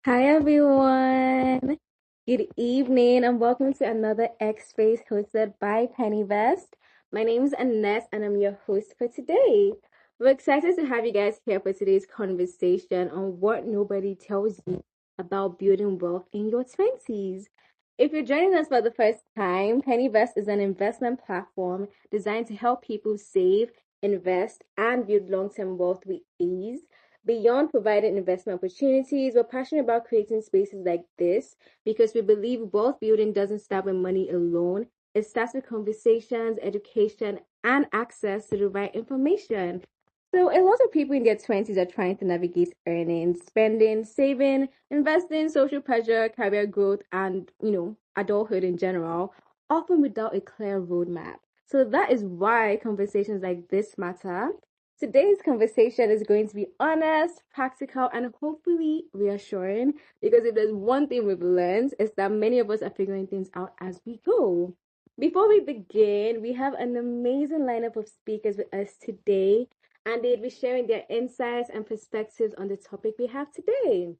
Hi everyone. Good evening and welcome to another X Space hosted by Pennyvest. My name is Annette and I'm your host for today. We're excited to have you guys here for today's conversation on what nobody tells you about building wealth in your 20s. If you're joining us for the first time, Pennyvest is an investment platform designed to help people save, invest, and build long-term wealth with ease. Beyond providing investment opportunities, we're passionate about creating spaces like this because we believe wealth building doesn't start with money alone. It starts with conversations, education, and access to the right information. So, a lot of people in their 20s are trying to navigate earning, spending, saving, investing, social pressure, career growth, and, adulthood in general, often without a clear roadmap. So, that is why conversations like this matter. Today's conversation is going to be honest, practical, and hopefully reassuring because if there's one thing we've learned, is that many of us are figuring things out as we go. Before we begin, we have an amazing lineup of speakers with us today, and they'll be sharing their insights and perspectives on the topic we have today.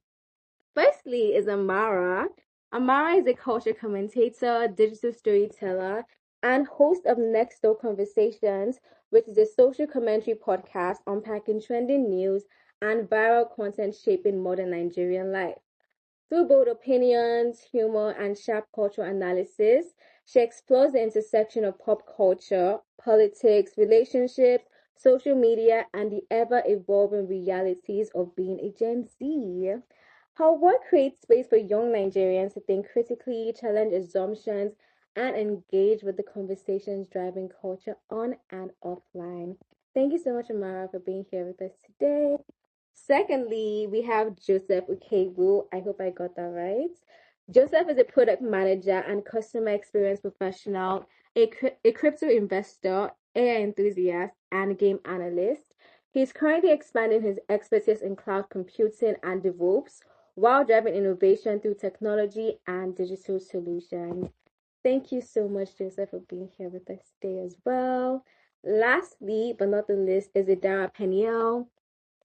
Firstly is Amara. Amara is a culture commentator, digital storyteller, and host of Next Door Conversations, which is a social commentary podcast unpacking trending news and viral content shaping modern Nigerian life. Through bold opinions, humor, and sharp cultural analysis, she explores the intersection of pop culture, politics, relationships, social media, and the ever evolving realities of being a Gen Z. Her work creates space for young Nigerians to think critically, challenge assumptions, and engage with the conversations driving culture on and offline. Thank you so much, Amara, for being here with us today. Secondly, we have Joseph Ukewu. I hope I got that right. Joseph is a product manager and customer experience professional, a crypto investor, AI enthusiast, and game analyst. He's currently expanding his expertise in cloud computing and DevOps while driving innovation through technology and digital solutions. Thank you so much, Joseph, for being here with us today as well. Lastly, but not the least, is Idara Peniel.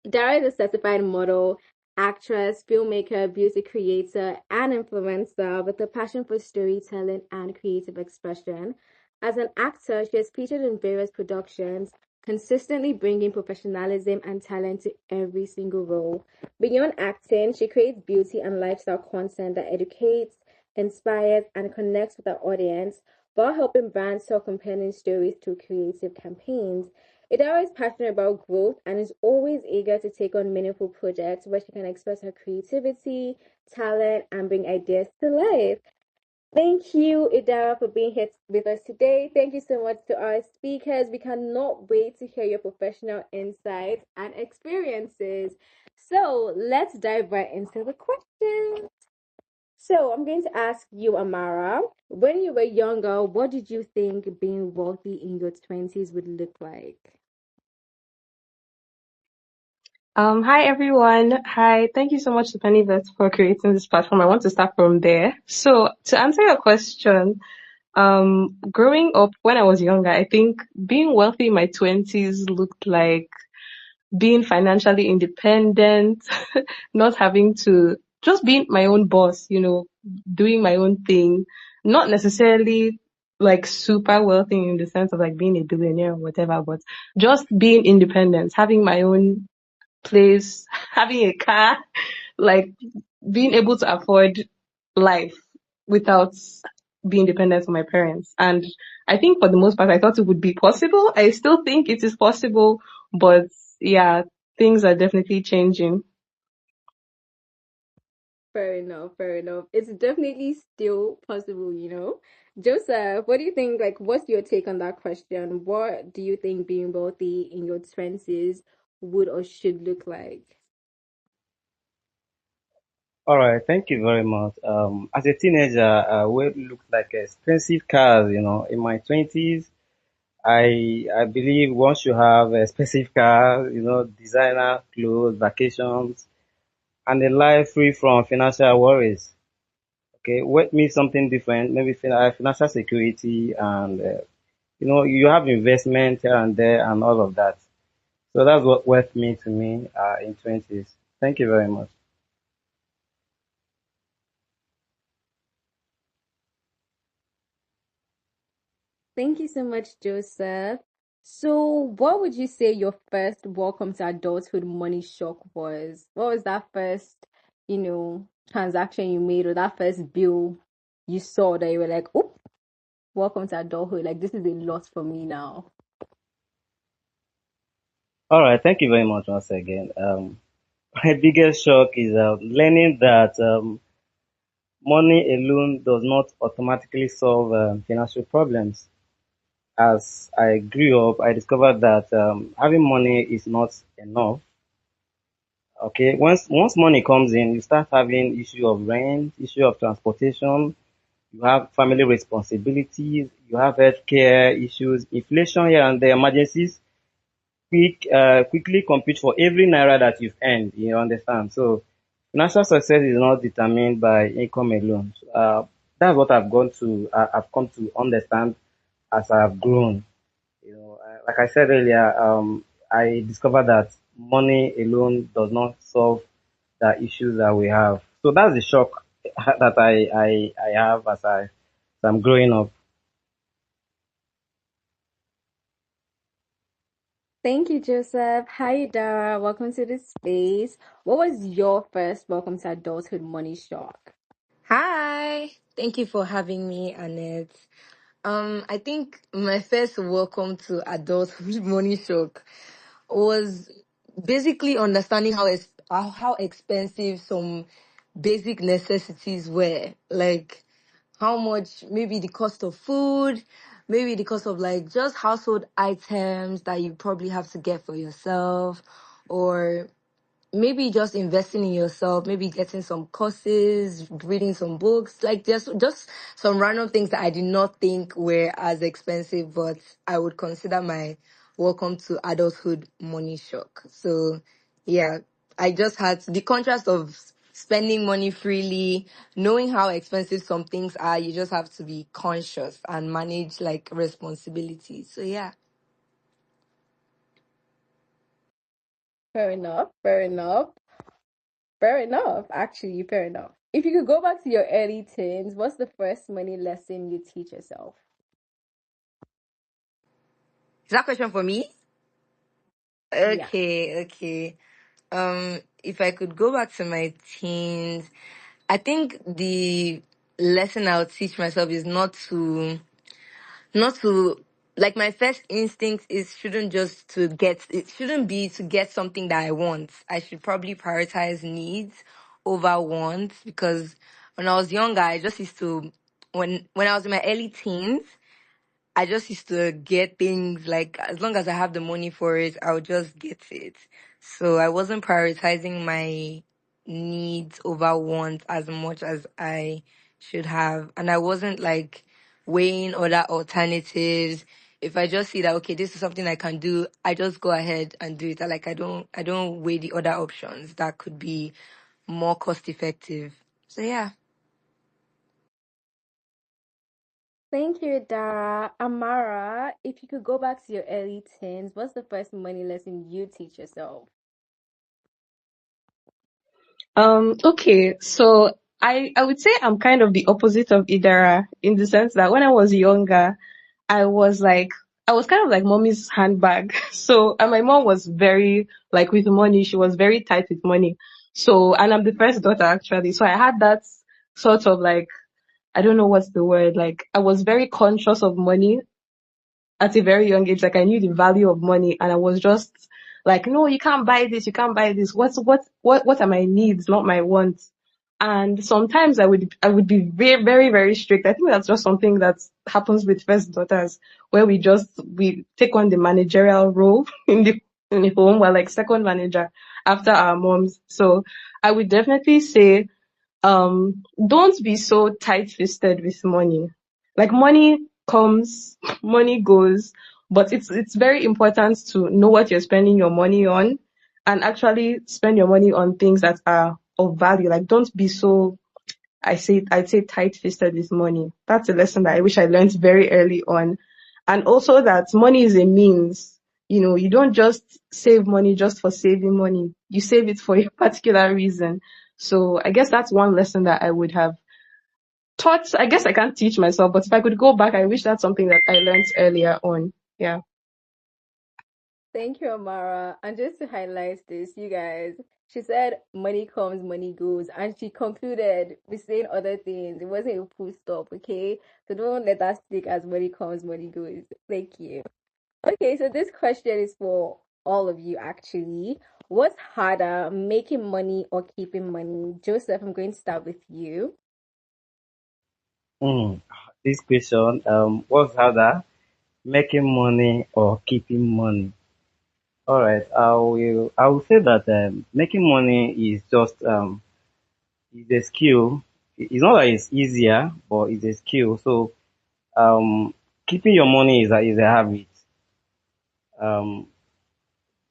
Dara is a certified model, actress, filmmaker, beauty creator, and influencer with a passion for storytelling and creative expression. As an actor, she has featured in various productions, consistently bringing professionalism and talent to every single role. Beyond acting, she creates beauty and lifestyle content that educates, inspires, and connects with our audience while helping brands tell compelling stories through creative campaigns. Idara is passionate about growth and is always eager to take on meaningful projects where she can express her creativity, talent, and bring ideas to life. Thank you, Idara, for being here with us today. Thank you so much to our speakers. We cannot wait to hear your professional insights and experiences. So let's dive right into the questions. So I'm going to ask you, Amara, when you were younger, what did you think being wealthy in your 20s would look like? Hi everyone. Hi. Thank you so much to Pennyvest for creating this platform. I want to start from there. So to answer your question, growing up when I was younger, I think being wealthy in my twenties looked like being financially independent, not having to just being my own boss, doing my own thing, not necessarily like super wealthy in the sense of like being a billionaire or whatever, but just being independent, having my own place, having a car, like being able to afford life without being dependent on my parents. And I think for the most part, I thought it would be possible. I still think it is possible, but yeah, things are definitely changing. Fair enough, fair enough. It's definitely still possible. Joseph, what do you think? Like, what's your take on that question? What do you think being wealthy in your 20s would or should look like? All right, thank you very much. As a teenager, what looked like expensive cars, in my 20s, I believe one should have expensive cars, designer clothes, vacations, and a life free from financial worries. Okay, what means something different? Maybe financial security and, you have investment here and there and all of that. So that's what wealth means to me in 20s. Thank you very much. Thank you so much, Joseph. So, what would you say your first welcome to adulthood money shock was? What was that first, transaction you made or that first bill you saw that you were like, oh, welcome to adulthood. Like, this is a lot for me now. All right, thank you very much once again. My biggest shock is learning that money alone does not automatically solve financial problems. As I grew up, I discovered that having money is not enough. Okay, once money comes in, you start having issue of rent, issue of transportation, you have family responsibilities, you have healthcare issues, inflation here and there, emergencies. Quickly compete for every naira that you've earned. You understand? So financial success is not determined by income alone. That's what I've come to understand as I've grown. Like I said earlier, I discovered that money alone does not solve the issues that we have. So that's the shock that I have as I'm growing up. Thank you, Joseph. Hi, Dara. Welcome to the space. What was your first welcome to adulthood money shock? Hi, thank you for having me, Annette. I think my first welcome to adulthood money shock was basically understanding how expensive some basic necessities were. Like how much maybe the cost of food, maybe the cost of like just household items that you probably have to get for yourself, or maybe just investing in yourself, maybe getting some courses, reading some books, like just some random things that I did not think were as expensive, but I would consider my welcome to adulthood money shock. So yeah, I just had the contrast of spending money freely, knowing how expensive some things are. You just have to be conscious and manage like responsibilities. So yeah. Fair enough. Fair enough. Fair enough. Actually, fair enough. If you could go back to your early teens, what's the first money lesson you teach yourself? Is that question for me? Yeah. Okay. If I could go back to my teens, I think the lesson I would teach myself is not to, like my first instinct is it shouldn't be to get something that I want. I should probably prioritize needs over wants, because when I was younger, I just used to, when I was in my early teens, I just used to get things like as long as I have the money for it, I'll just get it. So I wasn't prioritizing my needs over wants as much as I should have. And I wasn't like weighing other alternatives. If I just see that okay, this is something I can do, I just go ahead and do it. I don't weigh the other options that could be more cost effective. So yeah. Thank you, Dara. Amara, if you could go back to your early teens, what's the first money lesson you teach yourself? Okay, so I would say I'm kind of the opposite of Idara in the sense that when I was younger, I was like I was kind of like mommy's handbag. So and my mom was very like with money, she was very tight with money. So and I'm the first daughter actually. So I had that sort of like I don't know what's the word, like I was very conscious of money at a very young age. Like I knew the value of money and I was just like, no, you can't buy this, you can't buy this. What are my needs, not my wants? And sometimes I would be very, very, very strict. I think that's just something that happens with first daughters, where we take on the managerial role in the home. We're like second manager after our moms. So I would definitely say don't be so tight-fisted with money. Like money comes, money goes, but it's very important to know what you're spending your money on and actually spend your money on things that are of value. Like don't be so I'd say tight-fisted with money. That's a lesson that I wish I learned very early on. And also that money is a means. You know, you don't just save money just for saving money. You save it for a particular reason. So I guess that's one lesson that I would have taught, I guess I can't teach myself, but if I could go back, I wish that's something that I learned earlier on. Yeah. Thank you, Amara. And just to highlight this, you guys, she said money comes, money goes, and she concluded with saying other things. It wasn't a full stop, okay? So don't let that stick as money comes, money goes. Thank you. Okay, so this question is for all of you actually. What's harder, making money or keeping money? Joseph, I'm going to start with you. Hmm. This question, what's harder, making money or keeping money? All right, I will say that making money is just is a skill. It's not that it's easier, but it's a skill. So keeping your money is a habit. Um,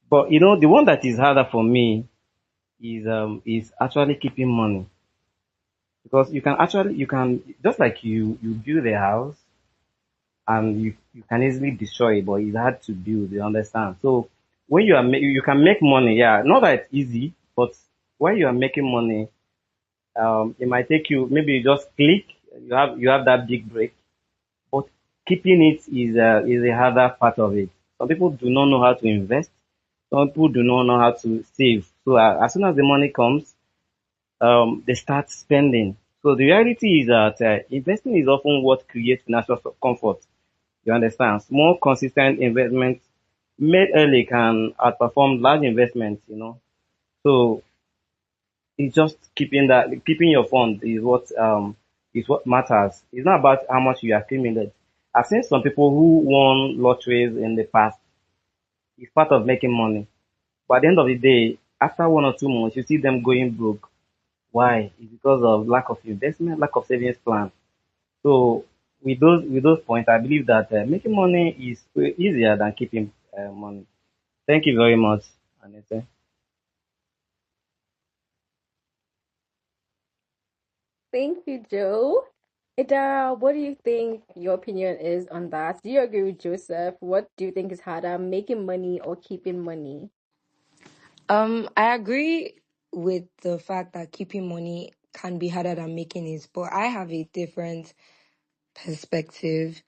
but the one that is harder for me is actually keeping money, because you can just like you build a house, and you can easily destroy it, but it's hard to build. You understand? So when you can make money, yeah, not that it's easy, but when you are making money, it might take you, maybe you just click, you have that big break, but keeping it is a harder part of it. Some people do not know how to invest. Some people do not know how to save. So as soon as the money comes, they start spending. So the reality is that investing is often what creates financial comfort. You understand? Small, consistent investments made early can outperform large investments. So it's just keeping your fund is what matters. It's not about how much you accumulate. I've seen some people who won lotteries in the past. It's part of making money. But at the end of the day, after 1 or 2 months, you see them going broke. Why? It's because of lack of investment, lack of savings plan. So with those points, I believe that making money is way easier than keeping money. Thank you very much, Anita. Thank you, Joe. Ida, what do you think your opinion is on that? Do you agree with Joseph? What do you think is harder, making money or keeping money? I agree with the fact that keeping money can be harder than making it, but I have a different perspective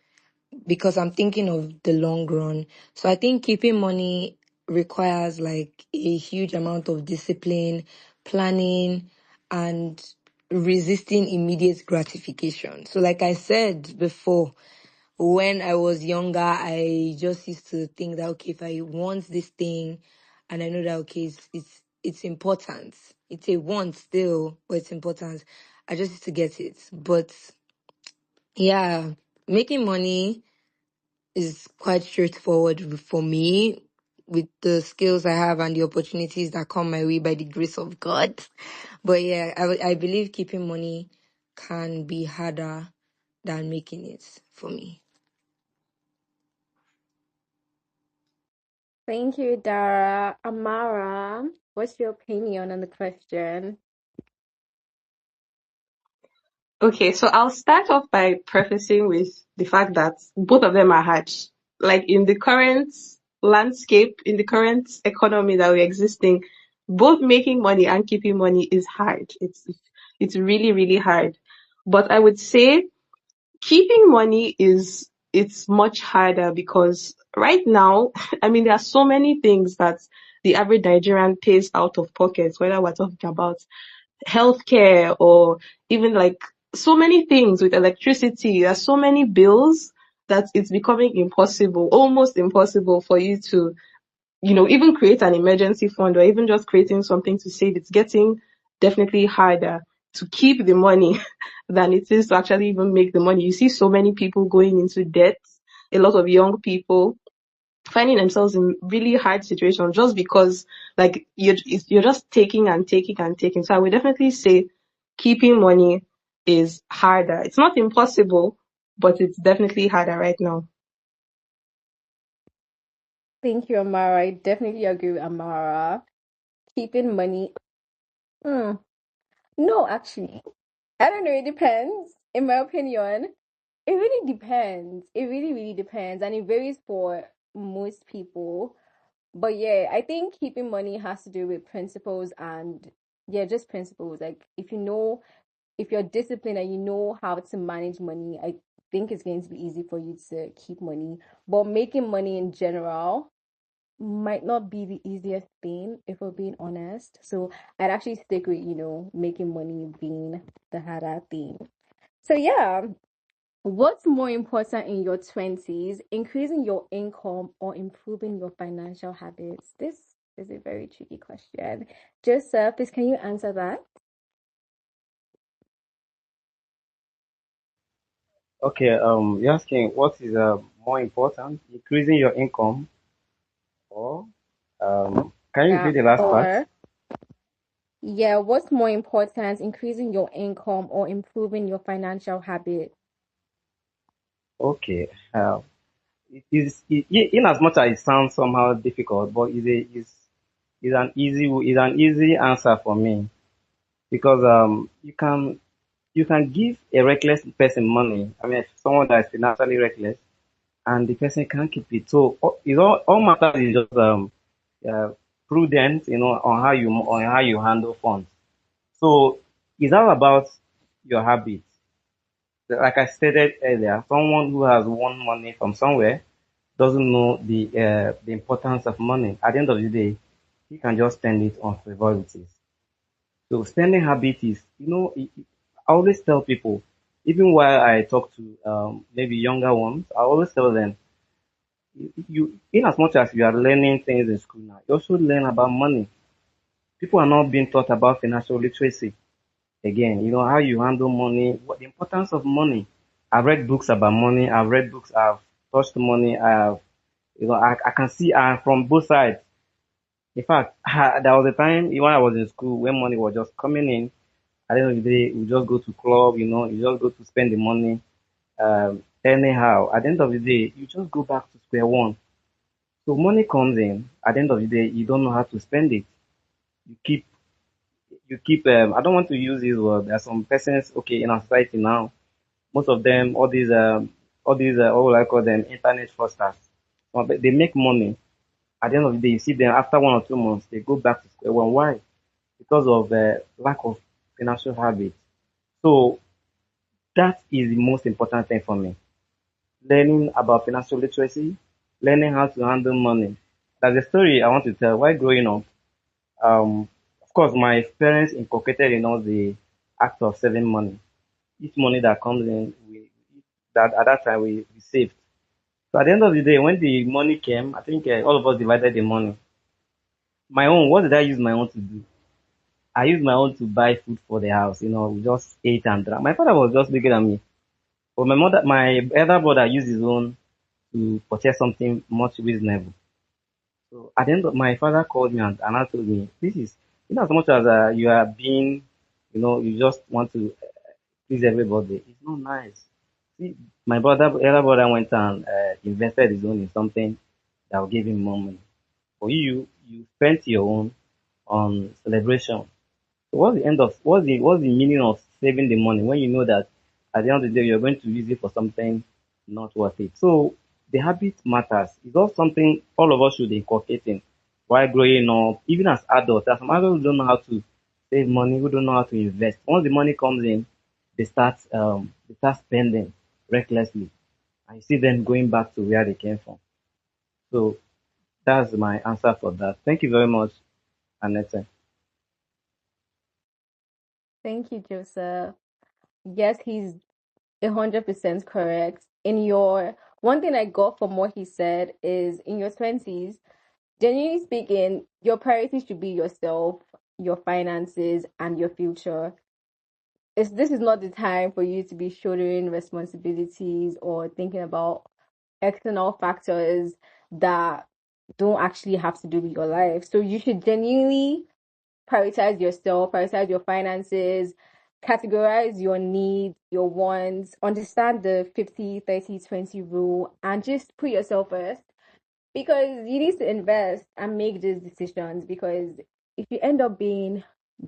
because I'm thinking of the long run. So I think keeping money requires like a huge amount of discipline, planning, and resisting immediate gratification. So like I said before, when I was younger, I just used to think that okay, if I want this thing, and I know that okay, it's important. It's a want still, but it's important. I just used to get it. But yeah, making money is quite straightforward for me with the skills I have and the opportunities that come my way by the grace of God. But yeah, I believe keeping money can be harder than making it for me. Thank you, Dara. Amara, what's your opinion on the question? Okay, so I'll start off by prefacing with the fact that both of them are hard. Like in the current landscape, in the current economy that we're existing, both making money and keeping money is hard. It's really, really hard. But I would say keeping money it's much harder because right now, I mean, there are so many things that the average Nigerian pays out of pocket, whether we're talking about healthcare or even like so many things with electricity. There are so many bills that it's becoming impossible, almost impossible for you to, even create an emergency fund or even just creating something to save. It's getting definitely harder to keep the money than it is to actually even make the money. You see so many people going into debt, a lot of young people finding themselves in really hard situations just because like you're just taking and taking and taking. So I would definitely say keeping money is harder. It's not impossible, but it's definitely harder right now. Thank you, Amara. I definitely agree with Amara. Keeping money. Hmm. No, actually. I don't know. It depends. In my opinion, it really depends. It really, really depends. And it varies for most people. But yeah, I think keeping money has to do with principles and yeah, just principles. Like if you know if you're disciplined and you know how to manage money, I think it's going to be easy for you to keep money. But making money in general might not be the easiest thing, if we're being honest. So I'd actually stick with, making money being the harder thing. So yeah, what's more important in your 20s, increasing your income or improving your financial habits? This is a very tricky question. Joseph, please can you answer that? Okay, you're asking what is more important, increasing your income or can you Yeah, repeat the last part? or yeah, what's more important, increasing your income or improving your financial habits? Okay, in as much as it sounds somehow difficult, but is an easy answer for me because you can give a reckless person money. I mean, someone that is financially reckless, and the person can't keep it. So all matters is just uh, prudence, on how you handle funds. So it's all about your habits. Like I stated earlier, someone who has won money from somewhere doesn't know the importance of money. At the end of the day, he can just spend it on frivolities. So spending habit is, I always tell people, even while I talk to maybe younger ones, I always tell them, in as much as you are learning things in school now, you also learn about money. People are not being taught about financial literacy. Again, how you handle money, what the importance of money. I've read books about money. I've read books. I've touched money. I can see from both sides. In fact, there was a time when I was in school when money was just coming in. At the end of the day, we just go to club, you just go to spend the money anyhow. At the end of the day, you just go back to square one. So money comes in. At the end of the day, you don't know how to spend it. You keep, I don't want to use this word. There are some persons, okay, in our society now. Most of them, what will I call them, internet fraudsters. But they make money. At the end of the day, you see them after 1 or 2 months, they go back to square one. Why? Because of lack of financial habits. So that is the most important thing for me. Learning about financial literacy, learning how to handle money. That's a story I want to tell. While growing up, of course, my parents inculcated in us the act of saving money. Each money that comes in, that at that time we saved. So at the end of the day, when the money came, I think all of us divided the money. My own, what did I use my own to do? I used my own to buy food for the house. We just ate and drank. My father was just looking at me. But my elder brother used his own to purchase something much reasonable. So at the end of my father called me and I told me, this is, as much as you are being, you just want to please everybody. It's not nice. See, my elder brother went and invested his own in something that will give him more money. For you spent your own on celebration. So what's the meaning of saving the money when you know that at the end of the day you're going to use it for something not worth it? So the habit matters. It's not something all of us should inculcate in while growing up, even as adults. There are some adults who don't know how to save money, who don't know how to invest. Once the money comes in, they start spending recklessly. And you see them going back to where they came from. So that's my answer for that. Thank you very much, Annette. Thank you, Joseph. Yes, he's 100% correct. In your one thing I got from what he said is in your 20s, genuinely speaking, your priority should be yourself, your finances, and your future. This is not the time for you to be shouldering responsibilities or thinking about external factors that don't actually have to do with your life. So you should genuinely prioritize yourself, prioritize your finances, categorize your needs, your wants, understand the 50-30-20 rule, and just put yourself first because you need to invest and make these decisions. Because if you end up being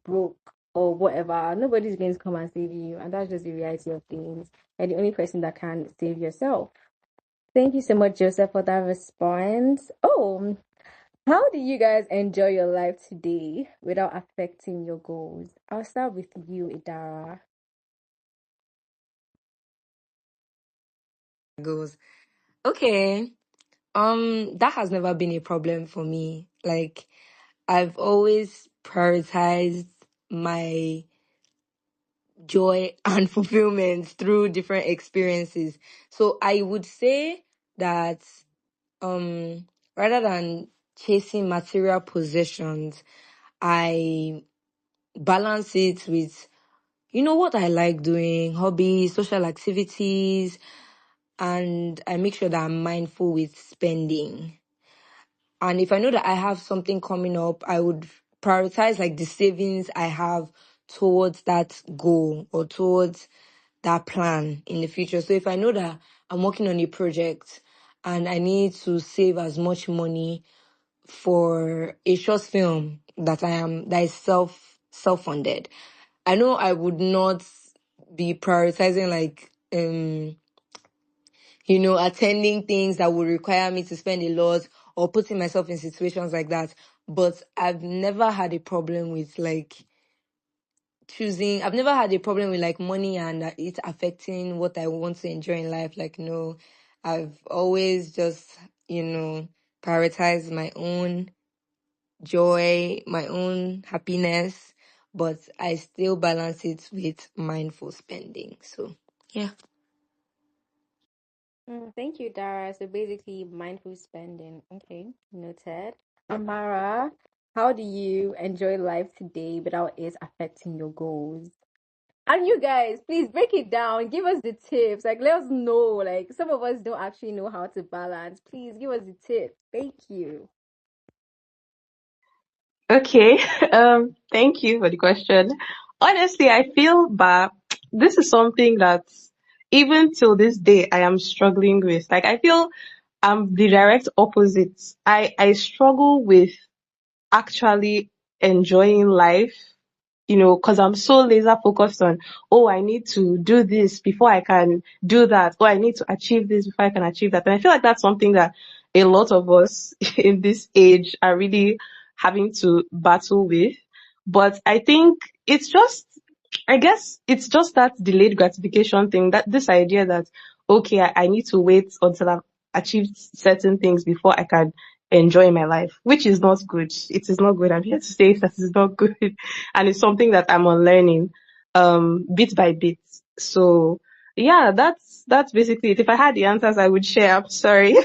broke or whatever, nobody's going to come and save you. And that's just the reality of things. You're the only person that can save yourself. Thank you so much, Joseph, for that response. Oh, how do you guys enjoy your life today without affecting your goals? I'll start with you, Idara. goals. Okay. That has never been a problem for me. Like, I've always prioritized my joy and fulfillment through different experiences. So I would say that rather than chasing material possessions, I balance it with what I like doing, hobbies, social activities, and I make sure that I'm mindful with spending. And if I know that I have something coming up, I would prioritize like the savings I have towards that goal or towards that plan in the future. So if I know that I'm working on a project and I need to save as much money for a short film that is self funded, I know I would not be prioritizing like attending things that would require me to spend a lot or putting myself in situations like that. But I've never had a problem with like I've never had a problem with like money and it affecting what I want to enjoy in life. Like, no, I've always just, prioritized my own joy, my own happiness, but I still balance it with mindful spending. So, yeah. Thank you, Dara. So basically, mindful spending. Okay, noted. Amara, how do you enjoy life today without it affecting your goals? And you guys, please break it down. Give us the tips. Like, let us know. Like, some of us don't actually know how to balance. Please give us the tips. Thank you. Okay. Thank you for the question. Honestly, I feel that this is something that even till this day I am struggling with. Like I feel I'm the direct opposite. I struggle with actually enjoying life, because I'm so laser focused on, oh, I need to do this before I can do that. Oh, I need to achieve this before I can achieve that. And I feel like that's something that a lot of us in this age are really having to battle with. But I think it's just, I guess it's just that delayed gratification thing, that this idea that, okay, I need to wait until I've achieved certain things before I can enjoy my life, which is not good. It is not good. I'm here to say that it's not good. And it's something that I'm unlearning, bit by bit. So yeah, that's basically it. If I had the answers, I would share. I'm sorry.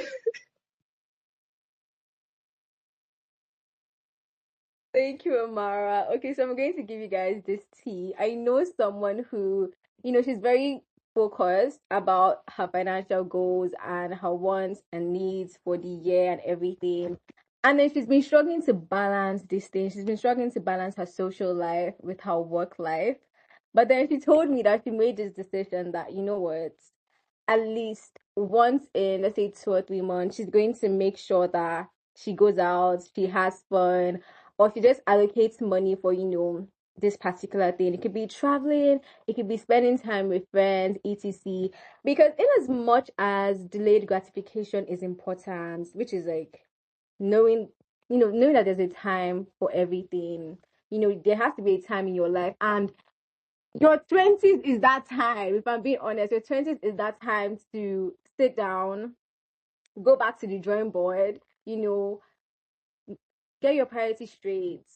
Thank you, Amara. Okay, so I'm going to give you guys this tea. I know someone who, she's very focused about her financial goals and her wants and needs for the year and everything. And then she's been struggling to balance this thing. She's been struggling to balance her social life with her work life. But then she told me that she made this decision that, you know what, at least once in, let's say, 2 or 3 months, she's going to make sure that she goes out, she has fun, or she just allocates money for, this particular thing. It could be traveling, it could be spending time with friends, etc. Because in as much as delayed gratification is important, which is like knowing, knowing that there's a time for everything. There has to be a time in your life, and your 20s is that time. If I'm being honest, your 20s is that time to sit down, go back to the drawing board, get your priorities straight,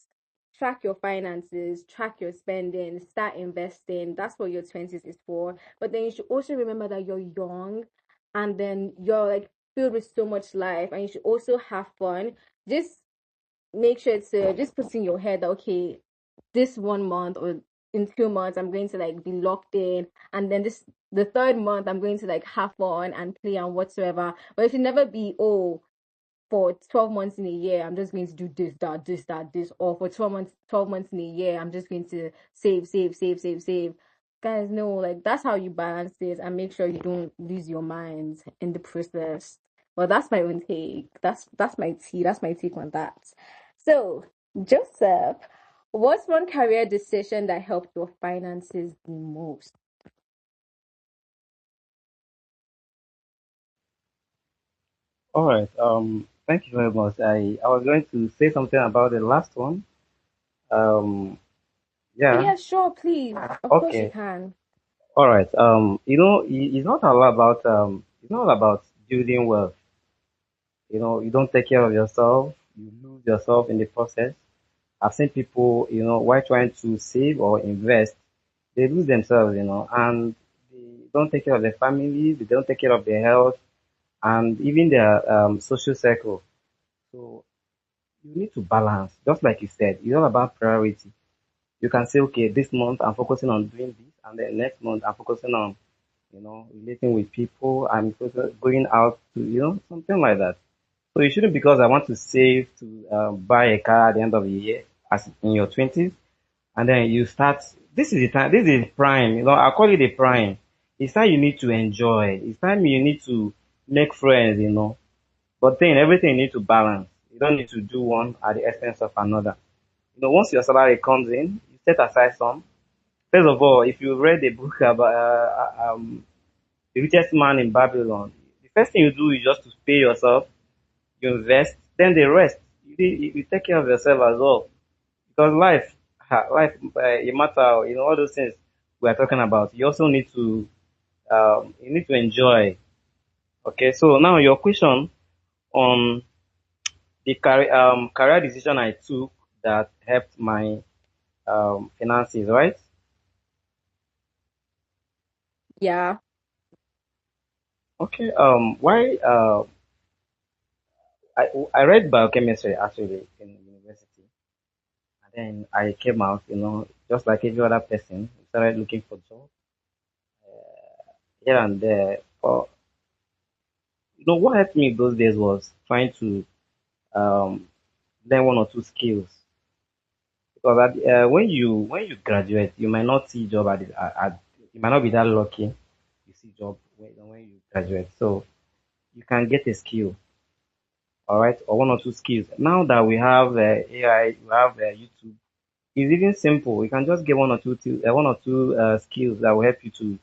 track your finances, track your spending, start investing. That's what your 20s is for. But then you should also remember that you're young, and then you're like filled with so much life, and you should also have fun. Just make sure to just put in your head that, okay, this 1 month or in 2 months I'm going to like be locked in, and then this the third month I'm going to like have fun and play and whatsoever. But it should never be, oh, for 12 months in a year I'm just going to do this, that, this, that, this, or for 12 months in a year I'm just going to save, save, save, save, save. Guys, no, like that's how you balance this and make sure you don't lose your minds in the process. Well, that's my own take. That's my tea. That's my take on that. So, Joseph, what's one career decision that helped your finances the most? All right. Thank you very much. I was going to say something about the last one. Um, Oh yeah. yeah, sure, please. Of course you Okay. can. All right. It's not all about not about building wealth. You don't take care of yourself, you lose yourself in the process. I've seen people, while trying to save or invest, they lose themselves, and they don't take care of their family, they don't take care of their health, and even their social circle. So you need to balance, just like you said, it's all about priority. You can say, okay, this month I'm focusing on doing this, and then next month I'm focusing on, relating with people, going out to, something like that. So you shouldn't, because I want to save to buy a car at the end of the year, as in your 20s, and then you start. This is the time. This is prime. I call it the prime. It's time you need to enjoy. It's time you need to make friends. But then everything you need to balance. You don't need to do one at the expense of another. Once your salary comes in, you set aside some. First of all, if you read a book about the richest man in Babylon, the first thing you do is just to pay yourself, you invest, then the rest, you take care of yourself as well. Because life, it matter, all those things we are talking about. You also need to, enjoy. Okay, so now your question on the career decision I took that helped my finances, right? Yeah. Okay, why? I read biochemistry actually in university, and then I came out, just like every other person, started looking for jobs here and there. But what helped me those days was trying to um, learn one or two skills. Because when you graduate, you might not see job you might not be that lucky. You see job when you graduate, so you can get a skill, all right, or one or two skills. Now that we have AI, we have YouTube. It's even simple. You can just get one or two skills that will help you to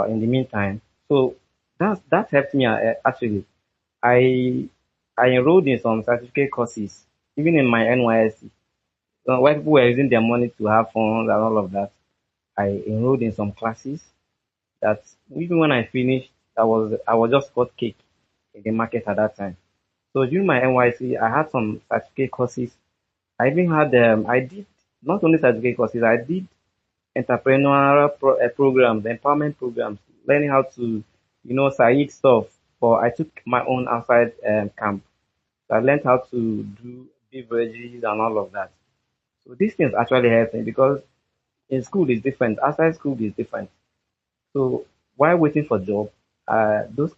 in the meantime. So that helped me actually. I I enrolled in some certificate courses, even in my NYSC. While people were using their money to have fun and all of that, I enrolled in some classes that even when I finished, I was just got cake in the market at that time. So during my NYC, I had some certificate courses. I did not only certificate courses, I did entrepreneurial programs, empowerment programs, learning how to, Said stuff. But I took my own outside camp. So I learned how to do beverages and all of that. So these things actually helped me because in school is different, outside school is different. So while waiting for job, those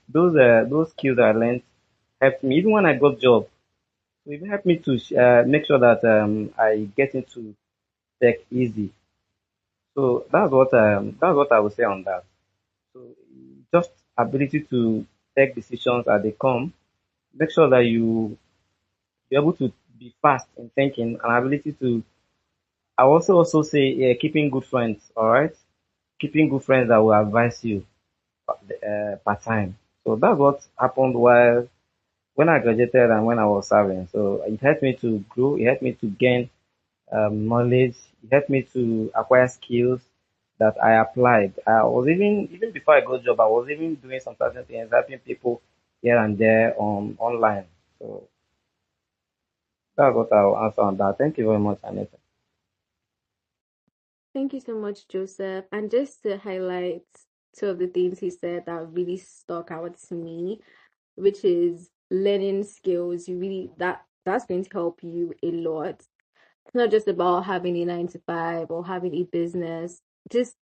skills I learned helped me even when I got job. So it helped me to make sure that I get into tech easy. So that's what I would say on that. So just ability to take decisions as they come. Make sure that you be able to be fast in thinking and ability to. I also say keeping good friends. All right, keeping good friends that will advise you part time. So that's what happened while when I graduated and when I was serving. So it helped me to grow. It helped me to gain knowledge. It helped me to acquire skills that I applied. I was even before I got job, I was even doing some certain things, helping people here and there on online. So that's what I'll answer on that. Thank you very much, Anita. Thank you so much, Joseph. And just to highlight two of the things he said that really stuck out to me, which is learning skills. You really that's going to help you a lot. It's not just about having a 9 to 5 or having a business. Just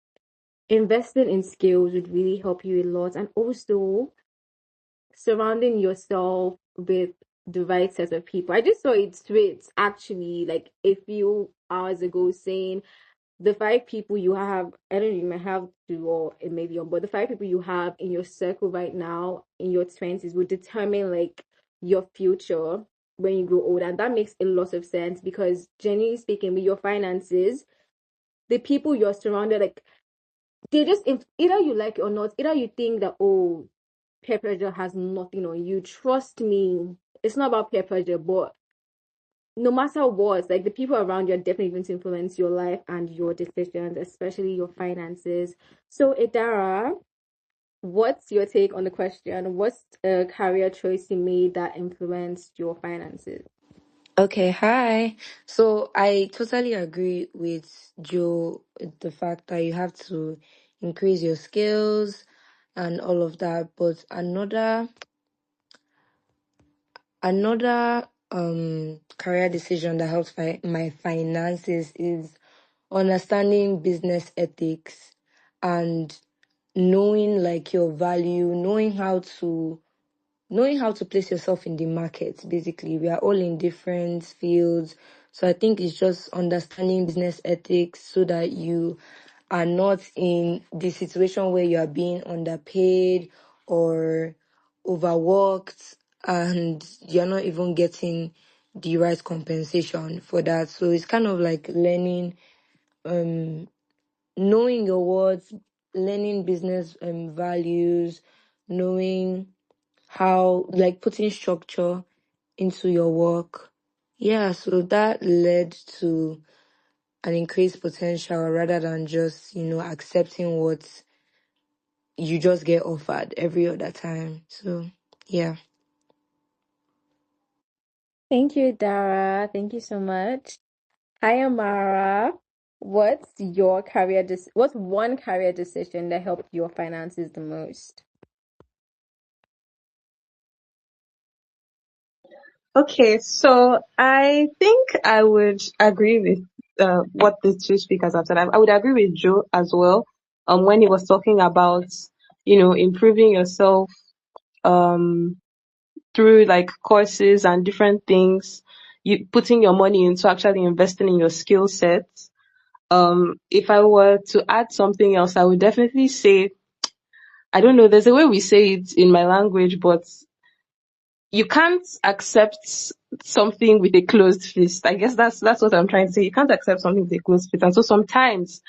investing in skills would really help you a lot. And also surrounding yourself with the right set of people. I just saw it tweet actually like a few hours ago saying the 5 people you have, I don't know, you might have two or it may be on, but the 5 people you have in your circle right now in your 20s will determine like your future when you grow old. And that makes a lot of sense because generally speaking, with your finances, the people you're surrounded, like they just either you like it or not, either you think that oh, peer pressure has nothing on you. Trust me, it's not about peer pressure, but no matter what, like the people around you are definitely going to influence your life and your decisions, especially your finances. So, Idara, what's your take on the question? What's a career choice you made that influenced your finances? Okay, hi. So I totally agree with Joe with the fact that you have to increase your skills and all of that. But another career decision that helps my finances is understanding business ethics and knowing like your value, knowing how to place yourself in the market. Basically, we are all in different fields, so I think it's just understanding business ethics so that you are not in the situation where you are being underpaid or overworked and you're not even getting the right compensation for that. So it's kind of like learning, knowing your words, learning business values, knowing how, like, putting structure into your work. Yeah, so that led to an increased potential rather than just, accepting what you just get offered every other time. So, yeah. Thank you, Dara. Thank you so much. Hi, Amara. What's one career decision that helped your finances the most? Okay, so I think I would agree with what the two speakers have said. I would agree with Joe as well. When he was talking about, improving yourself um through like courses and different things, you putting your money into actually investing in your skill sets. If I were to add something else, I would definitely say, I don't know, there's a way we say it in my language, but you can't accept something with a closed fist. I guess that's what I'm trying to say. You can't accept something with a closed fist. And so sometimes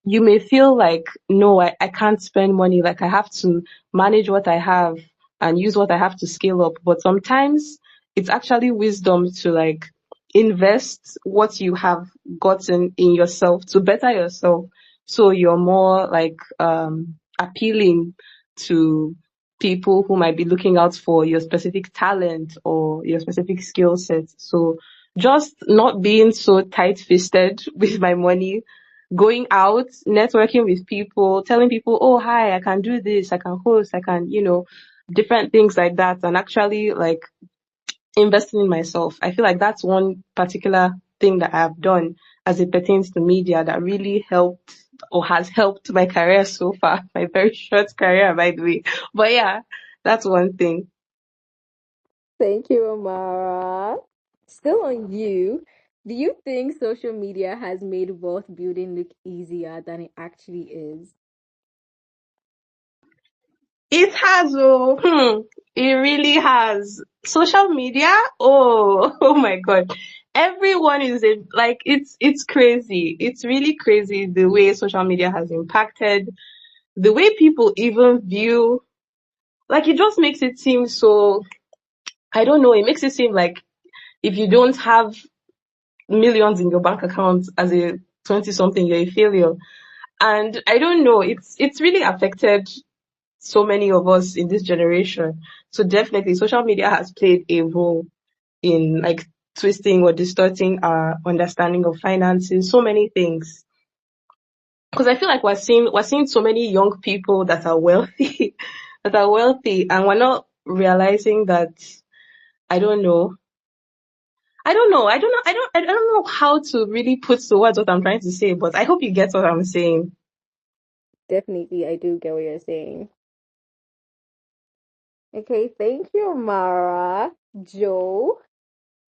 you may feel like, no, I can't spend money. Like I have to manage what I have and use what I have to scale up. But sometimes it's actually wisdom to like invest what you have gotten in yourself to better yourself. So you're more like, appealing to people who might be looking out for your specific talent or your specific skill set. So just not being so tight fisted with my money, going out, networking with people, telling people, oh, hi, I can do this, I can host, I can, different things like that, and actually like investing in myself. I feel like that's one particular thing that I've done as it pertains to media that really helped or has helped my career so far, my very short career, by the way. But yeah, that's one thing. Thank you, Amara. Still on you. Do you think social media has made wealth building look easier than it actually is? It has, oh, it really has. Social media, oh, oh my God. Everyone is like, it's crazy. It's really crazy the way social media has impacted the way people even view, like, it just makes it seem so, I don't know, it makes it seem like if you don't have millions in your bank account as a 20 something, you're a failure. And I don't know, it's really affected so many of us in this generation. So definitely social media has played a role in like twisting or distorting our understanding of finances, so many things. Because I feel like we're seeing so many young people that are wealthy, that are wealthy, and we're not realizing that. I don't know. I don't know. I don't know. I don't know how to really put to words what I'm trying to say, but I hope you get what I'm saying. Definitely, I do get what you're saying. Okay, thank you, Amara. Joe,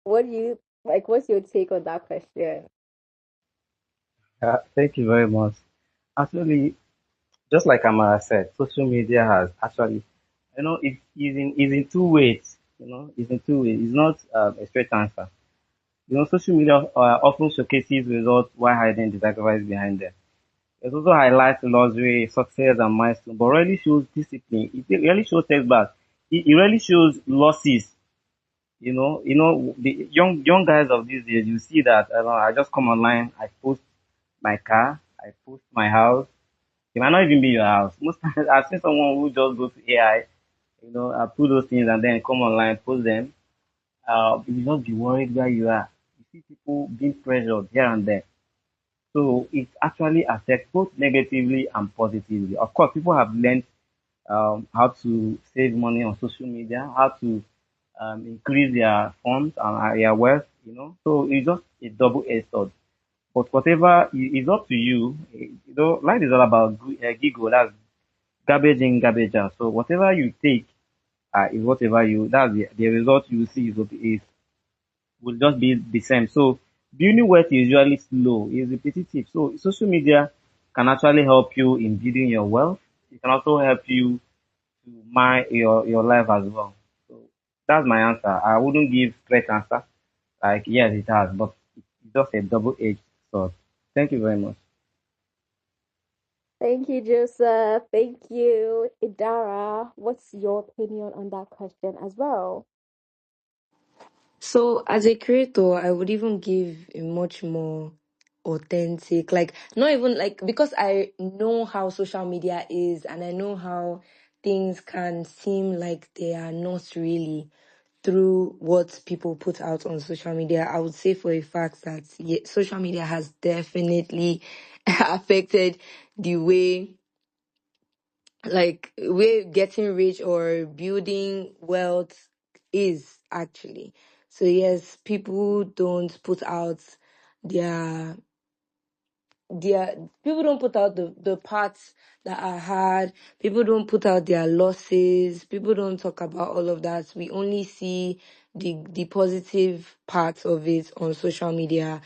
what's your take on that question? Thank you very much. Actually, just like Amara said, social media has actually, it's in two ways. It's in two ways. It's not a straight answer. Social media often showcases results while hiding the sacrifice behind them. It also highlights luxury, success, and milestones, but rarely shows discipline. It rarely shows setbacks. It rarely shows losses. The young guys of these days, you see that I just come online, I post my car, I post my house, It might not even be your house. Most times I've seen someone who just go to AI, put those things and then come online, post them. You just be worried where you are. You see people being pressured here and there. So it actually affects both negatively and positively. Of course, people have learned how to save money on social media, how to increase their funds and their wealth, So it's just a double-edged sword. But whatever is up to you. Life is all about giggle. That's garbage in, garbage out. So whatever you take is whatever that's the result you see is will just be the same. So building wealth is usually slow, is repetitive. So social media can actually help you in building your wealth. It can also help you to mine your life as well. So that's my answer. I wouldn't give straight answer. Like yes, it has, but it's just a double-edged sword. Thank you very much. Thank you, Joseph. Thank you, Idara. What's your opinion on that question as well? So, as a creator, I would even give a much more authentic, like, not even like, because I know how social media is and I know how things can seem like they are not really through what people put out on social media. I would say for a fact that social media has definitely affected the way, like, we're getting rich or building wealth is actually. So yes, people don't put out their their people don't put out the parts that are hard. People don't put out their losses. People don't talk about all of that. We only see the positive parts of it on social media.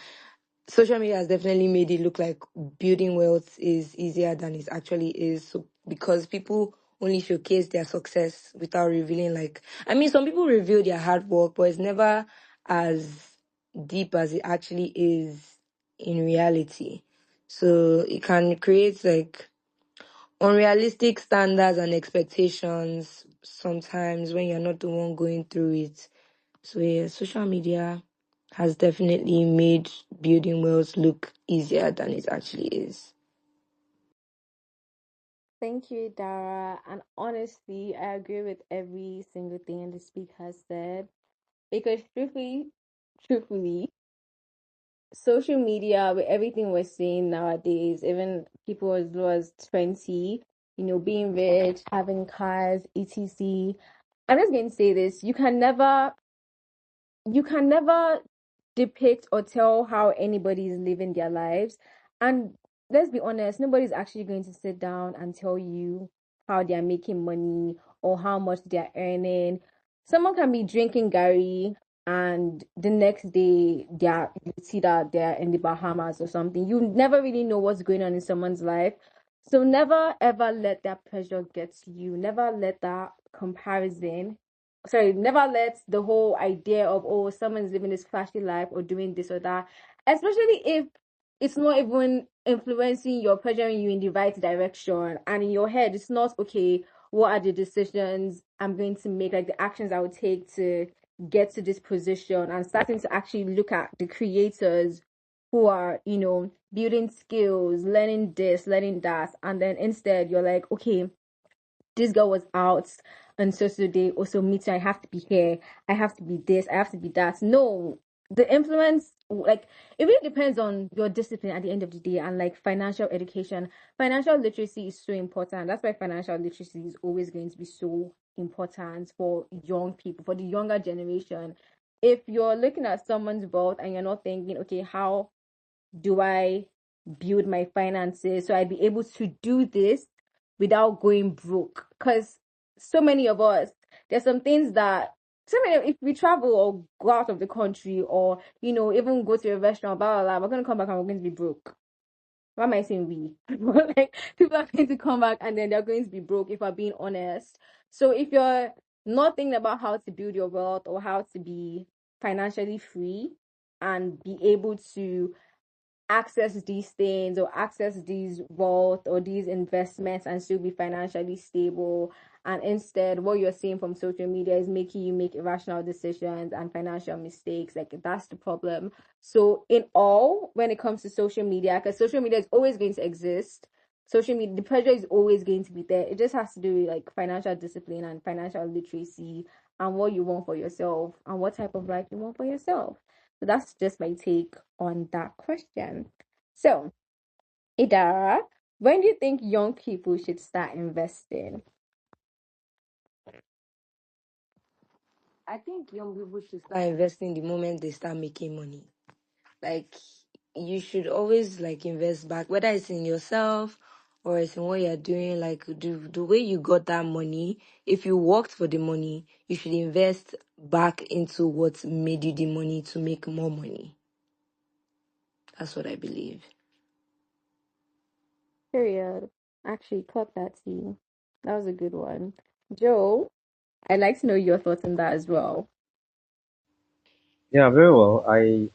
Social media has definitely made it look like building wealth is easier than it actually is. So because people only showcase their success without revealing, like, I mean, some people reveal their hard work, but it's never as deep as it actually is in reality. So it can create like unrealistic standards and expectations sometimes when you're not the one going through it. So yeah, social media has definitely made building wealth look easier than it actually is. Thank you, Dara. And honestly, I agree with every single thing the speaker said. Because truthfully, social media with everything we're seeing nowadays, even people as low as 20, being rich, having cars, etc. I'm just going to say this. You can never depict or tell how anybody is living their lives. And let's be honest, nobody's actually going to sit down and tell you how they're making money or how much they're earning. Someone can be drinking Gary and the next day you see that they're in the Bahamas or something. You never really know what's going on in someone's life. So never ever let that pressure get to you. Never let that comparison, sorry, never let the whole idea of, oh, someone's living this flashy life or doing this or that, especially if it's not even influencing you or pressuring you in the right direction. And in your head, it's not okay. What are the decisions I'm going to make, like the actions I would take to get to this position, and starting to actually look at the creators who are, building skills, learning this, learning that. And then instead, you're like, okay, this girl was out on Saturday, also me too. I have to be here. I have to be this. I have to be that. No, the influence, like, it really depends on your discipline at the end of the day, and like financial education. Financial literacy is so important. That's why financial literacy is always going to be so important for young people, for the younger generation. If you're looking at someone's wealth and you're not thinking, okay, how do I build my finances so I'd be able to do this without going broke? Because so many of us, there's some things that, so many, if we travel or go out of the country or, even go to a restaurant, blah, blah, blah, we're going to come back and we're going to be broke. Why am I saying we? Like, people are going to come back and then they're going to be broke, if we're being honest. So if you're not thinking about how to build your wealth or how to be financially free and be able to access these things or access these wealth or these investments and still be financially stable, and instead what you're seeing from social media is making you make irrational decisions and financial mistakes, like, that's the problem. So in all, when it comes to social media, because social media is always going to exist, social media, the pressure is always going to be there. It just has to do with like financial discipline and financial literacy and what you want for yourself and what type of life you want for yourself. So that's just my take on that question. So, Idara, when do you think young people should start investing? I think young people should start investing the moment they start making money. Like, you should always like invest back, whether it's in yourself or it's in what you're doing. Like, the way you got that money, if you worked for the money, you should invest back into what made you the money to make more money. That's what I believe. Period. Actually, clock that tea. That was a good one. Joe, I'd like to know your thoughts on that as well. Yeah, very well. I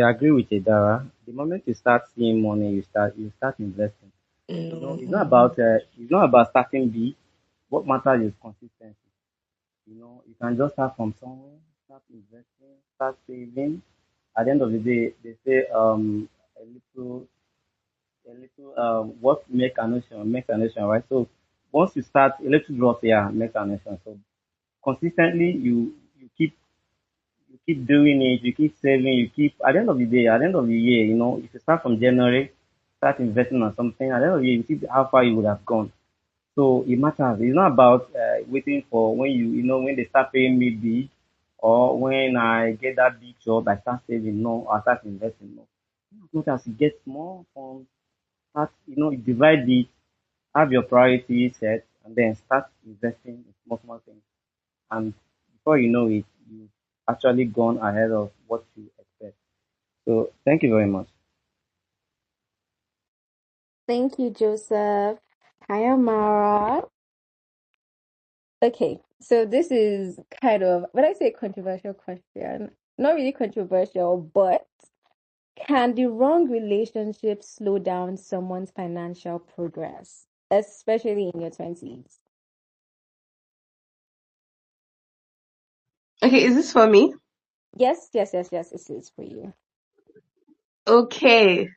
agree with you, Dara. The moment you start seeing money, you start investing. No. It's not about starting big. What matters is consistency. You can just start from somewhere, start investing, start saving. At the end of the day, they say a little what makes an ocean, right? So once you start a little drop, yeah, makes an ocean. So consistently, you keep doing it, you keep saving, you keep at the end of the day, at the end of the year, if you start from January, start investing on something, at the end of the year, you see how far you would have gone. So it matters. It's not about waiting for when they start paying me big, or when I get that big job, I start saving. No, I start investing. No, as much as you get more funds, start, divide it, have your priorities set, and then start investing in small, small things. And before you know it, you've actually gone ahead of what you expect. So thank you very much. Thank you, Joseph. Hi, Amara. Okay, so this is kind of, when I say controversial question, not really controversial, but can the wrong relationship slow down someone's financial progress, especially in your 20s? Okay, is this for me? Yes, yes, yes, yes, it is for you. Okay,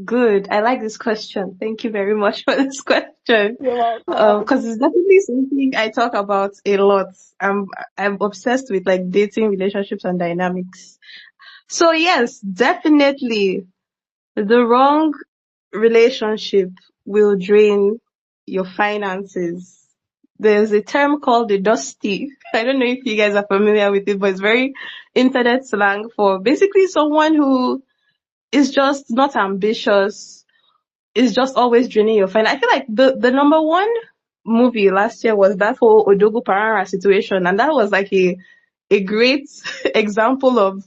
good. I like this question. Thank you very much for this question. You're welcome. Because it's definitely something I talk about a lot. I'm obsessed with like dating, relationships, and dynamics. So yes, definitely the wrong relationship will drain your finances. There's a term called the dusty. I don't know if you guys are familiar with it, but it's very internet slang for basically someone who is just not ambitious, is just always draining your finance. I feel like the number one movie last year was that whole Odogu Parara situation, and that was like a great example of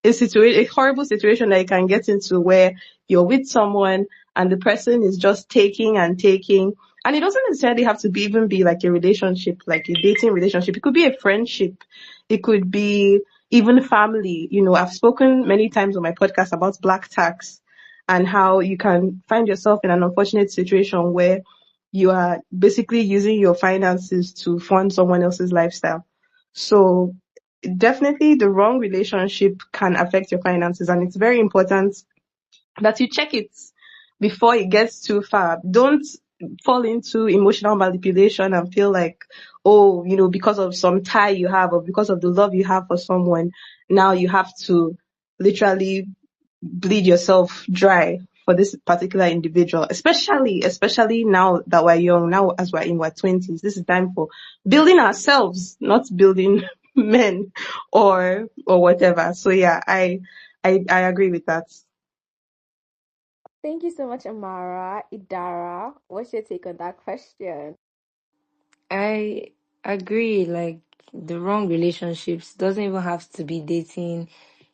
a horrible situation that you can get into where you're with someone and the person is just taking and taking. And it doesn't necessarily have to even be like a relationship, like a dating relationship. It could be a friendship. It could be even family. I've spoken many times on my podcast about black tax and how you can find yourself in an unfortunate situation where you are basically using your finances to fund someone else's lifestyle. So definitely the wrong relationship can affect your finances, and it's very important that you check it before it gets too far. Don't fall into emotional manipulation and feel like, oh, because of some tie you have or because of the love you have for someone, now you have to literally bleed yourself dry for this particular individual, especially now that we're young, now as we're in our 20s. This is time for building ourselves, not building men or whatever. So yeah, I agree with that. Thank you so much, Amara. Idara, what's your take on that question? I agree. Like, the wrong relationships doesn't even have to be dating.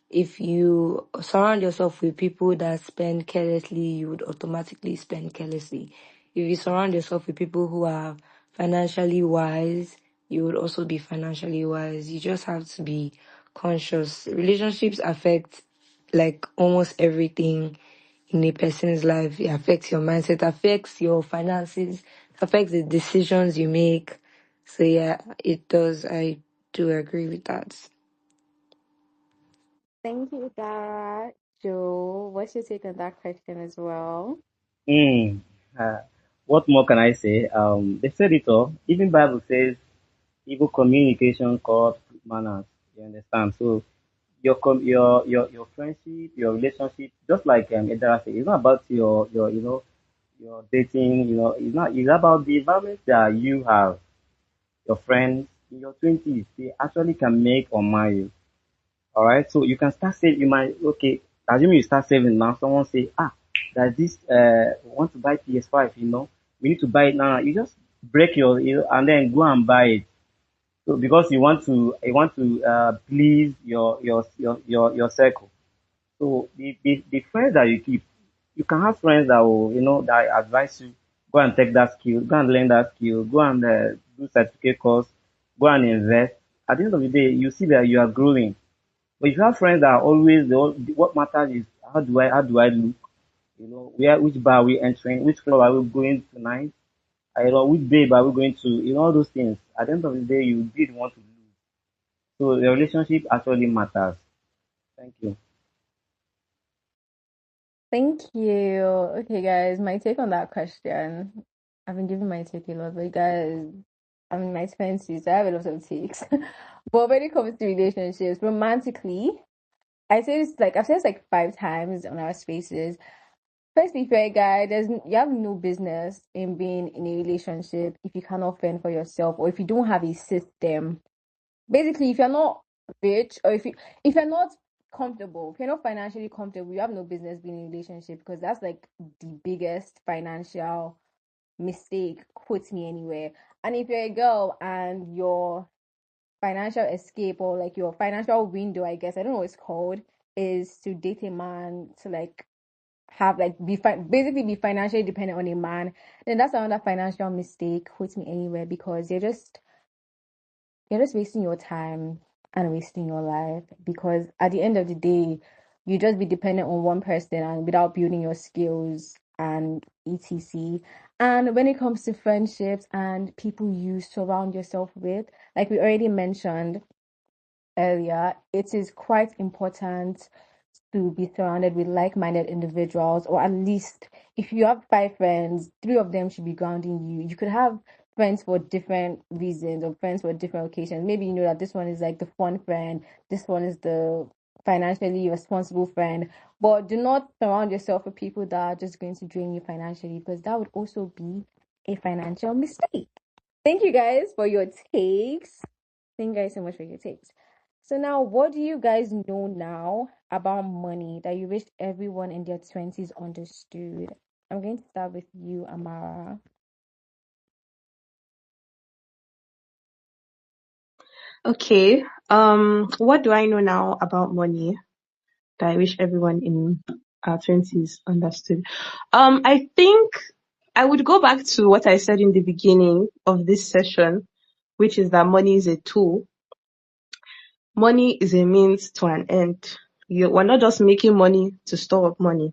If you surround yourself with people that spend carelessly, you would automatically spend carelessly. If you surround yourself with people who are financially wise, you would also be financially wise. You just have to be conscious. Relationships affect like almost everything in a person's life. It affects your mindset, affects your finances, affects the decisions you make. So yeah, it does. I do agree with that. Thank you, Idara. Joe, what's your take on that question as well? Mm. What more can I say? They said it all. Even Bible says evil communication corrupts good manners. You understand? So your friendship, your relationship, just like Edara said, it's not about your your dating. It's not. It's about the environment that you have. Your friends in your twenties, they actually can make or mar you. All right, so you can start saving. You might okay. Assuming you start saving now, someone say, that this want to buy PS5. We need to buy it now. You just break and then go and buy it. So because you want to please your circle. So the friends that you keep, you can have friends that will that advise you, go and take that skill, go and learn that skill, go and do certificate course, go and invest. At the end of the day, you see that you are growing. But if you have friends that are always what matters is how do I look, which bar are we entering, which club are we going tonight, which babe are we going to, all those things. At the end of the day, you did want to lose. So the relationship actually matters. Thank you. Thank you. Okay, guys, my take on that question. I've been giving my take a lot, but guys, I'm in my 20s, so I have a lot of takes. But when it comes to relationships, romantically, I say this like I've said this like 5 times on our spaces. Firstly, if you're a guy, you have no business in being in a relationship if you cannot fend for yourself or if you don't have a system. Basically, if you're not rich or if you're not comfortable, if you're not financially comfortable, you have no business being in a relationship because that's like the biggest financial mistake, quote me anywhere. And if you're a girl and your financial escape or like your financial window, I guess, I don't know what it's called, is to date a man to like have like basically be financially dependent on a man, then that's another financial mistake, quote me anywhere, because you're just wasting your time and wasting your life because at the end of the day, you just be dependent on one person and without building your skills and etc. And when it comes to friendships and people you surround yourself with, like we already mentioned earlier, it is quite important to be surrounded with like-minded individuals, or at least if you have 5 friends, 3 of them should be grounding you. You could have friends for different reasons or friends for different occasions. Maybe you know that this one is like the fun friend, this one is the financially responsible friend, but do not surround yourself with people that are just going to drain you financially because that would also be a financial mistake. Thank you guys for your takes. Thank you guys so much for your takes. So now, what do you guys know now about money that you wish everyone in their 20s understood? I'm going to start with you, Amara. Okay. What do I know now about money that I wish everyone in our twenties understood? I think I would go back to what I said in the beginning of this session, which is that money is a tool. Money is a means to an end. We're not just making money to store up money.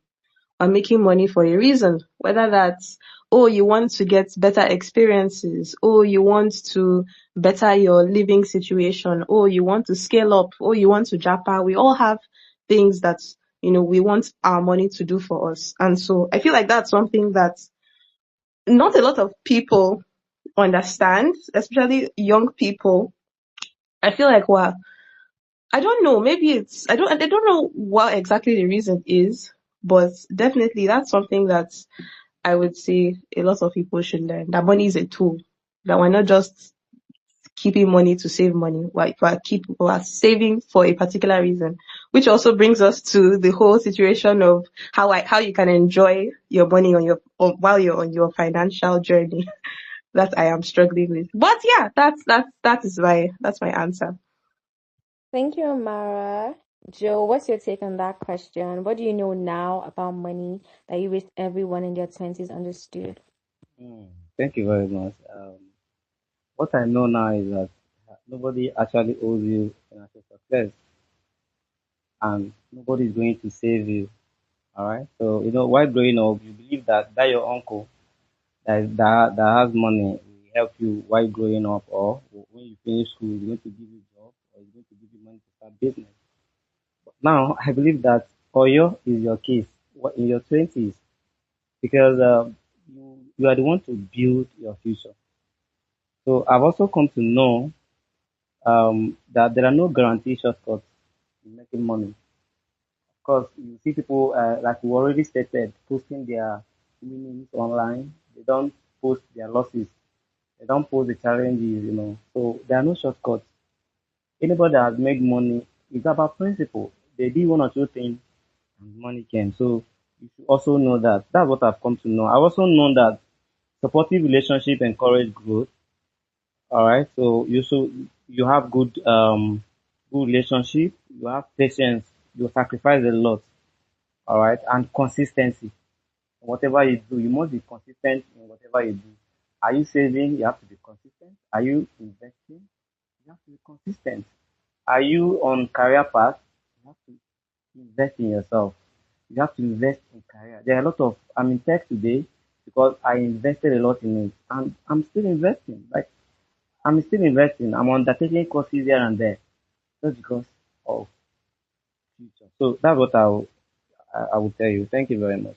We're making money for a reason, whether that's, oh, you want to get better experiences, oh, you want to better your living situation, oh, you want to scale up, oh, you want to japa. We all have things that, we want our money to do for us. And so I feel like that's something that not a lot of people understand, especially young people. I feel like, wow, I don't know. Maybe I don't know what exactly the reason is, but definitely that's something that I would say a lot of people should learn. That money is a tool. That we're not just keeping money to save money. We're saving for a particular reason, which also brings us to the whole situation of how you can enjoy your money while you're on your financial journey that I am struggling with. But yeah, that's my answer. Thank you, Amara. Joe, what's your take on that question? What do you know now about money that you wish everyone in their 20s understood? Mm, Thank you very much. What I know now is that nobody actually owes you financial success, and nobody is going to save you. All right. So while growing up, you believe that your uncle that has money will help you while growing up, or when you finish school, he's going to give you a job, or he's going to give you money to start business. But now I believe that Oyo is your case in your twenties because you you are the one to build your future. So I've also come to know that there are no guarantee shortcuts in making money. Of course, you see people, like we already stated, posting their winnings online. They don't post their losses. They don't post the challenges. So there are no shortcuts. Anybody that has made money is about principle. They did one or two things and money came. So you should also know that. That's what I've come to know. I've also known that supportive relationship encourage growth. All right. So you have good relationship, you have patience, you sacrifice a lot. All right, and consistency. Whatever you do, you must be consistent in whatever you do. Are you saving? You have to be consistent. Are you investing? You have to be consistent. Are you on career path? You have to invest in yourself. You have to invest in career. There are a lot of I'm in tech today because I invested a lot in it, and I'm still investing. Like I'm still investing. I'm undertaking courses here and there just because of future. So that's what I will tell you. Thank you very much.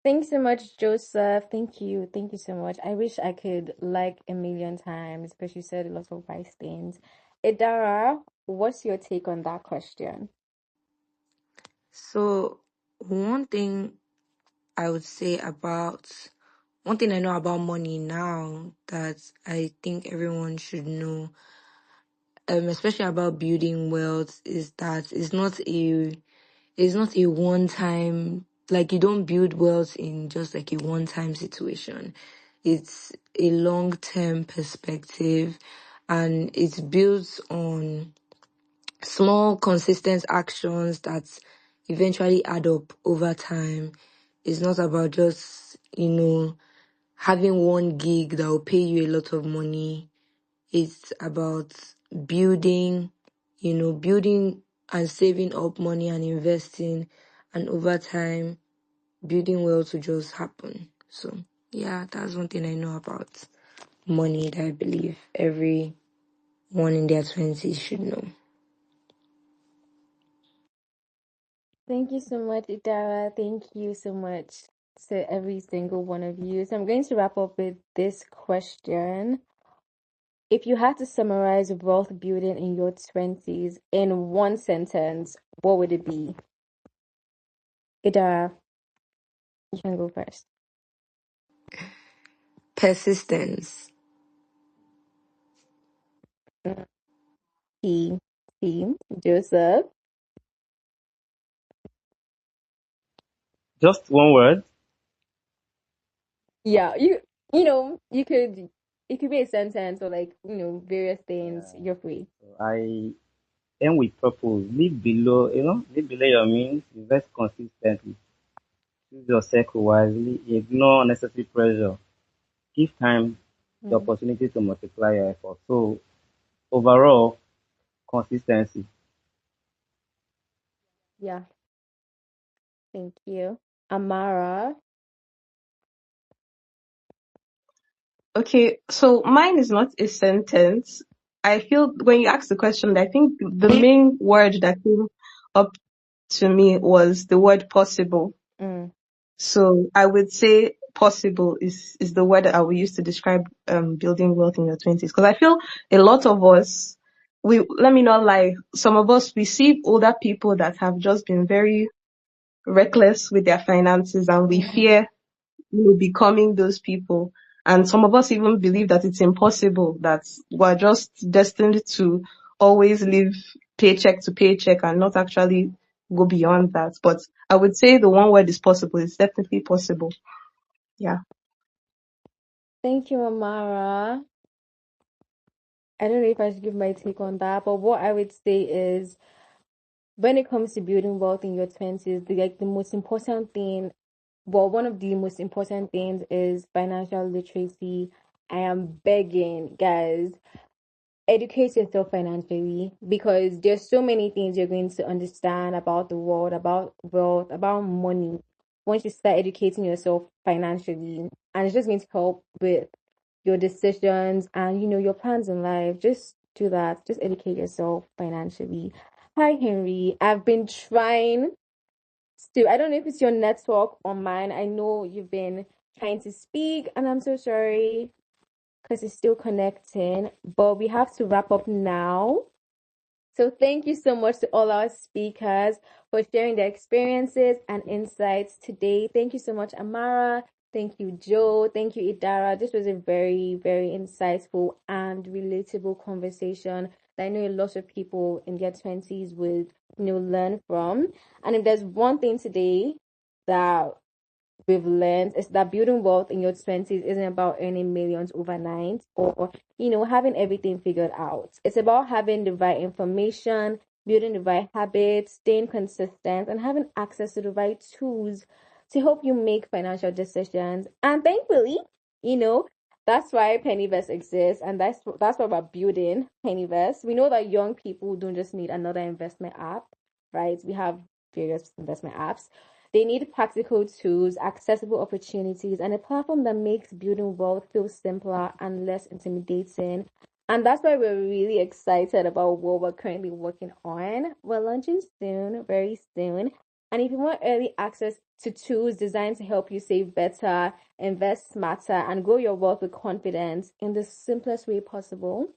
Thanks so much, Joseph. Thank you. Thank you so much. I wish I could like a million times because you said a lot of wise things. Idara, what's your take on that question? So one thing I would say about one thing I know about money now that I think everyone should know, especially about building wealth, is that it's not a one time, like you don't build wealth in just like a one time situation. It's a long term perspective, and it's built on small consistent actions that eventually add up over time. It's not about just, having one gig that will pay you a lot of money. It's about building, building and saving up money and investing, and over time building wealth to just happen. So yeah, that's one thing I know about money that I believe everyone in their twenties should know. Thank you so much, Idara. Thank you so much to every single one of you. So I'm going to wrap up with this question. If you had to summarize wealth building in your 20s in one sentence, what would it be? Idara, you can go first. Persistence. Team, team, Joseph. Just one word. Yeah, you could it could be a sentence or like, various things. Yeah. You're free. So I end with purpose. Live below your means. Invest consistently. Choose your circle wisely. Ignore unnecessary pressure. Give time the Mm, opportunity to multiply your effort. So overall, consistency. yeah, thank you. Amara. Okay, so mine is not a sentence. I feel when you asked the question, I think the main word that came up to me was the word possible. Mm, So I would say possible is the word that I would use to describe building wealth in your twenties. Because I feel a lot of us, we let me not lie, some of us we see older people that have just been very reckless with their finances, and we mm. fear becoming those people. And some of us even believe that it's impossible, that we're just destined to always live paycheck to paycheck and not actually go beyond that. But I would say the one word is possible. It's definitely possible. Yeah. Thank you, Amara. I don't know if I should give my take on that, but what I would say is when it comes to building wealth in your 20s, the most important thing, well, one of the most important things is financial literacy. I am begging, guys, educate yourself financially because there's so many things you're going to understand about the world, about wealth, about money once you start educating yourself financially. And it's just going to help with your decisions and your plans in life. Just do that. Just educate yourself financially. Hi Henry. I've been trying Stu, I don't know if it's your network or mine. I know you've been trying to speak, and I'm so sorry because it's still connecting, but we have to wrap up now. So thank you so much to all our speakers for sharing their experiences and insights today. Thank you so much, Amara. Thank you, Joe. Thank you, Idara. This was a very, very insightful and relatable conversation that I know a lot of people in their 20s would, learn from. And if there's one thing today that we've learned is that building wealth in your 20s isn't about earning millions overnight or, having everything figured out. It's about having the right information, building the right habits, staying consistent, and having access to the right tools to help you make financial decisions. And thankfully, you know, that's why Pennyvest exists, and that's why we're building Pennyvest. We know that young people don't just need another investment app, right? We have various investment apps. They need practical tools, accessible opportunities, and a platform that makes building wealth feel simpler and less intimidating. And that's why we're really excited about what we're currently working on. We're launching soon, very soon. And if you want early access to tools designed to help you save better, invest smarter, and grow your wealth with confidence in the simplest way possible,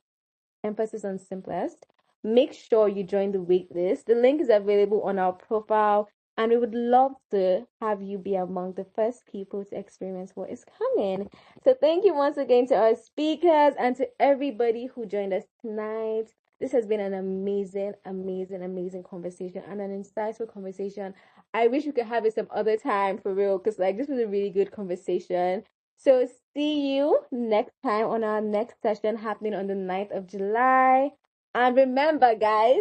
emphasis on simplest, make sure you join the wait list. The link is available on our profile, and we would love to have you be among the first people to experience what is coming. So, thank you once again to our speakers and to everybody who joined us tonight. This has been an amazing, amazing, amazing conversation and an insightful conversation. I wish we could have it some other time for real, because this was a really good conversation. So see you next time on our next session happening on the 9th of July. And remember, guys,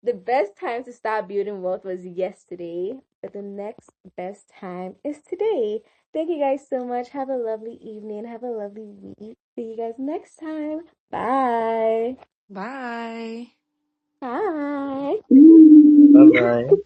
the best time to start building wealth was yesterday, but the next best time is today. Thank you guys so much. Have a lovely evening. Have a lovely week. See you guys next time. Bye. Bye. Bye. Bye bye.